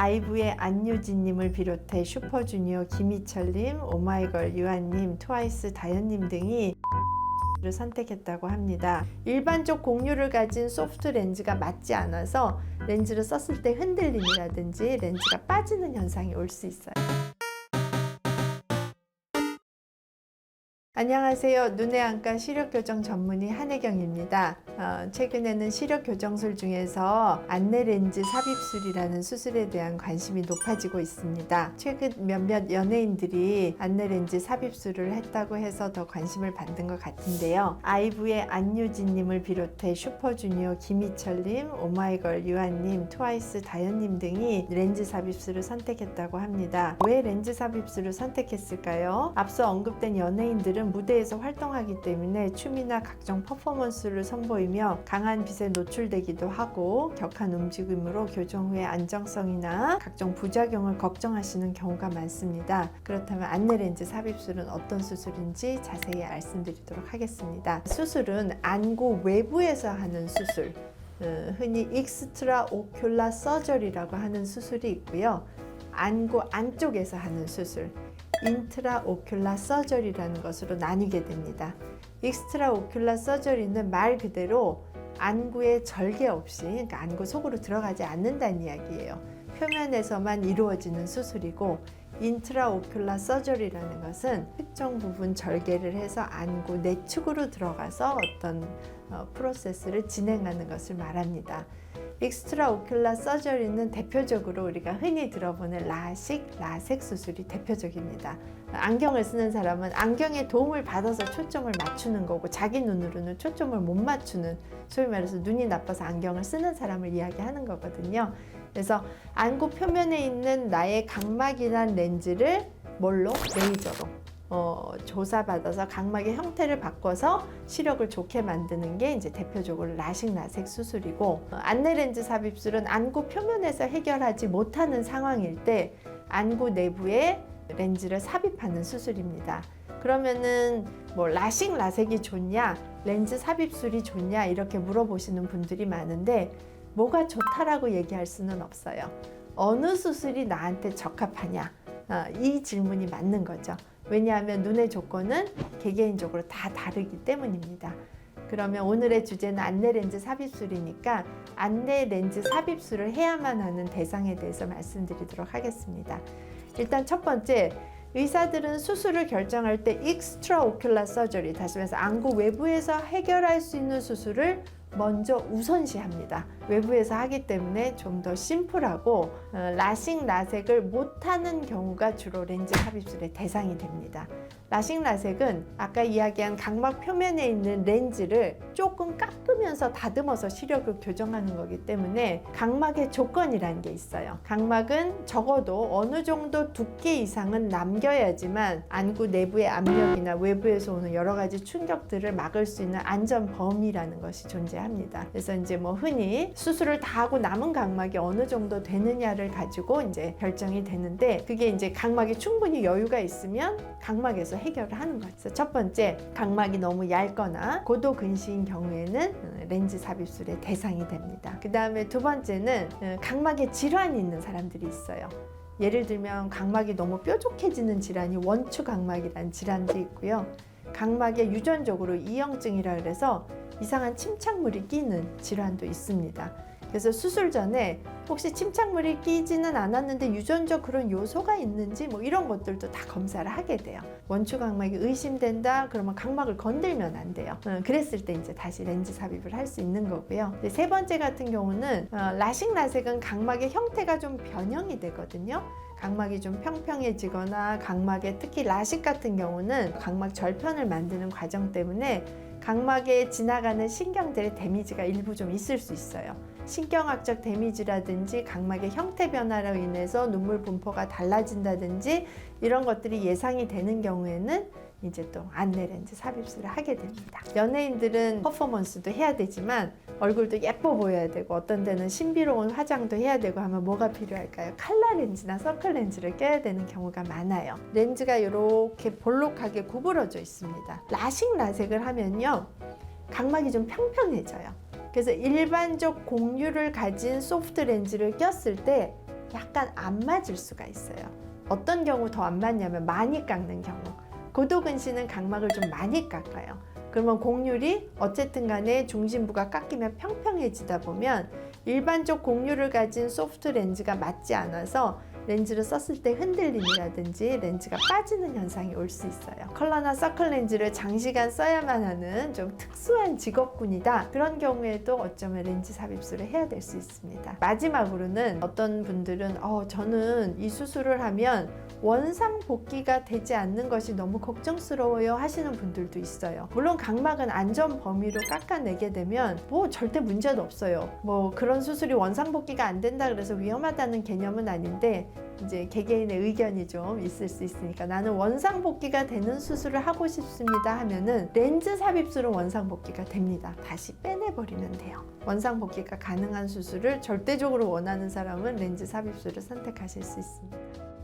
아이브의 안유진님을 비롯해 슈퍼주니어 김희철님, 오마이걸 유한님, 트와이스 다현님 등이 를 선택했다고 합니다. 일반적 공유를 가진 소프트 렌즈가 맞지 않아서 렌즈를 썼을 때 흔들림이라든지 렌즈가 빠지는 현상이 올 수 있어요. 안녕하세요. 눈의 안과 시력교정 전문의 한혜경입니다. 최근에는 시력교정술 중에서 안내렌즈 삽입술이라는 수술에 대한 관심이 높아지고 있습니다. 최근 몇몇 연예인들이 안내렌즈 삽입술을 했다고 해서 더 관심을 받는 것 같은데요. 아이브의 안유진님을 비롯해 슈퍼주니어 김희철님, 오마이걸 유한님, 트와이스 다현님 등이 렌즈 삽입술을 선택했다고 합니다. 왜 렌즈 삽입술을 선택했을까요? 앞서 언급된 연예인들은 무대에서 활동하기 때문에 춤이나 각종 퍼포먼스를 선보이며 강한 빛에 노출되기도 하고 격한 움직임으로 교정 후의 안정성이나 각종 부작용을 걱정하시는 경우가 많습니다. 그렇다면 안내렌즈 삽입술은 어떤 수술인지 자세히 말씀드리도록 하겠습니다. 수술은 안구 외부에서 하는 수술, 흔히 익스트라 오큘라 서저리라고 하는 수술이 있고요. 안구 안쪽에서 하는 수술, 인트라 오큘라 서저리라는 것으로 나뉘게 됩니다. 익스트라 오큘라 서저리는 말 그대로 안구에 절개 없이, 그러니까 안구 속으로 들어가지 않는다는 이야기예요. 표면에서만 이루어지는 수술이고, 인트라 오큘라 서저리라는 것은 특정 부분 절개를 해서 안구 내축으로 들어가서 어떤 프로세스를 진행하는 것을 말합니다. 익스트라 오큘라 서저리는 대표적으로 우리가 흔히 들어보는 라식, 라섹 수술이 대표적입니다. 안경을 쓰는 사람은 안경의 도움을 받아서 초점을 맞추는 거고, 자기 눈으로는 초점을 못 맞추는, 소위 말해서 눈이 나빠서 안경을 쓰는 사람을 이야기하는 거거든요. 그래서 안구 표면에 있는 나의 각막이나 렌즈를 뭘로? 레이저로 조사받아서 각막의 형태를 바꿔서 시력을 좋게 만드는 게 이제 대표적으로 라식, 라섹 수술이고, 안내렌즈 삽입술은 안구 표면에서 해결하지 못하는 상황일 때 안구 내부에 렌즈를 삽입하는 수술입니다. 그러면은 뭐 라식, 라섹이 좋냐, 렌즈 삽입술이 좋냐 이렇게 물어보시는 분들이 많은데, 뭐가 좋다라고 얘기할 수는 없어요. 어느 수술이 나한테 적합하냐, 이 질문이 맞는 거죠. 왜냐하면 눈의 조건은 개개인적으로 다 다르기 때문입니다. 그러면 오늘의 주제는 안내렌즈 삽입술이니까 안내렌즈 삽입술을 해야만 하는 대상에 대해서 말씀드리도록 하겠습니다. 일단 첫 번째, 의사들은 수술을 결정할 때 익스트라 오큘라 서저리, 다시 말해서 안구 외부에서 해결할 수 있는 수술을 먼저 우선시합니다. 외부에서 하기 때문에 좀 더 심플하고 라식, 라섹을 못하는 경우가 주로 렌즈 삽입술의 대상이 됩니다. 라식, 라섹은 아까 이야기한 각막 표면에 있는 렌즈를 조금 깎으면서 다듬어서 시력을 교정하는 거기 때문에 각막의 조건이라는 게 있어요. 각막은 적어도 어느 정도 두께 이상은 남겨야지만 안구 내부의 압력이나 외부에서 오는 여러 가지 충격들을 막을 수 있는 안전 범위라는 것이 존재합니다. 그래서 이제 뭐 흔히 수술을 다 하고 남은 각막이 어느 정도 되느냐를 가지고 이제 결정이 되는데, 그게 이제 각막이 충분히 여유가 있으면 각막에서 해결을 하는 거죠. 첫 번째, 각막이 너무 얇거나 고도 근시인 경우에는 렌즈 삽입술의 대상이 됩니다. 그 다음에 두 번째는 각막에 질환이 있는 사람들이 있어요. 예를 들면 각막이 너무 뾰족해지는 질환이 원추각막이라는 질환도 있고요. 각막에 유전적으로 이형증이라 그래서 이상한 침착물이 끼는 질환도 있습니다. 그래서 수술 전에 혹시 침착물이 끼지는 않았는데 유전적 그런 요소가 있는지 뭐 이런 것들도 다 검사를 하게 돼요. 원추각막이 의심된다 그러면 각막을 건들면 안 돼요. 그랬을 때 이제 다시 렌즈 삽입을 할 수 있는 거고요. 세 번째 같은 경우는 라식, 라섹은 각막의 형태가 좀 변형이 되거든요. 각막이 좀 평평해지거나 각막에 특히 라식 같은 경우는 각막 절편을 만드는 과정 때문에 각막에 지나가는 신경들의 데미지가 일부 좀 있을 수 있어요. 신경학적 데미지라든지 각막의 형태 변화로 인해서 눈물 분포가 달라진다든지 이런 것들이 예상이 되는 경우에는 이제 또 안내렌즈 삽입술을 하게 됩니다. 연예인들은 퍼포먼스도 해야 되지만 얼굴도 예뻐 보여야 되고 어떤 데는 신비로운 화장도 해야 되고 하면 뭐가 필요할까요? 칼라 렌즈나 서클 렌즈를 껴야 되는 경우가 많아요. 렌즈가 이렇게 볼록하게 구부러져 있습니다. 라식, 라섹을 하면요 각막이 좀 평평해져요. 그래서 일반적 공유를 가진 소프트 렌즈를 꼈을 때 약간 안 맞을 수가 있어요. 어떤 경우 더 안 맞냐면 많이 깎는 경우. 고도근시는 각막을 좀 많이 깎아요. 그러면 곡률이 어쨌든 간에 중심부가 깎이면 평평해지다 보면 일반적 곡률을 가진 소프트 렌즈가 맞지 않아서 렌즈를 썼을 때 흔들림이라든지 렌즈가 빠지는 현상이 올 수 있어요. 컬러나 서클 렌즈를 장시간 써야만 하는 좀 특수한 직업군이다. 그런 경우에도 어쩌면 렌즈 삽입술을 해야 될 수 있습니다. 마지막으로는 어떤 분들은 저는 이 수술을 하면 원상 복귀가 되지 않는 것이 너무 걱정스러워요 하시는 분들도 있어요. 물론 각막은 안전 범위로 깎아내게 되면 뭐 절대 문제는 없어요. 뭐 그런 수술이 원상 복귀가 안 된다 그래서 위험하다는 개념은 아닌데 이제 개개인의 의견이 좀 있을 수 있으니까 나는 원상 복귀가 되는 수술을 하고 싶습니다 하면은 렌즈 삽입술은 원상 복귀가 됩니다. 다시 빼내버리면 돼요. 원상 복귀가 가능한 수술을 절대적으로 원하는 사람은 렌즈 삽입술을 선택하실 수 있습니다.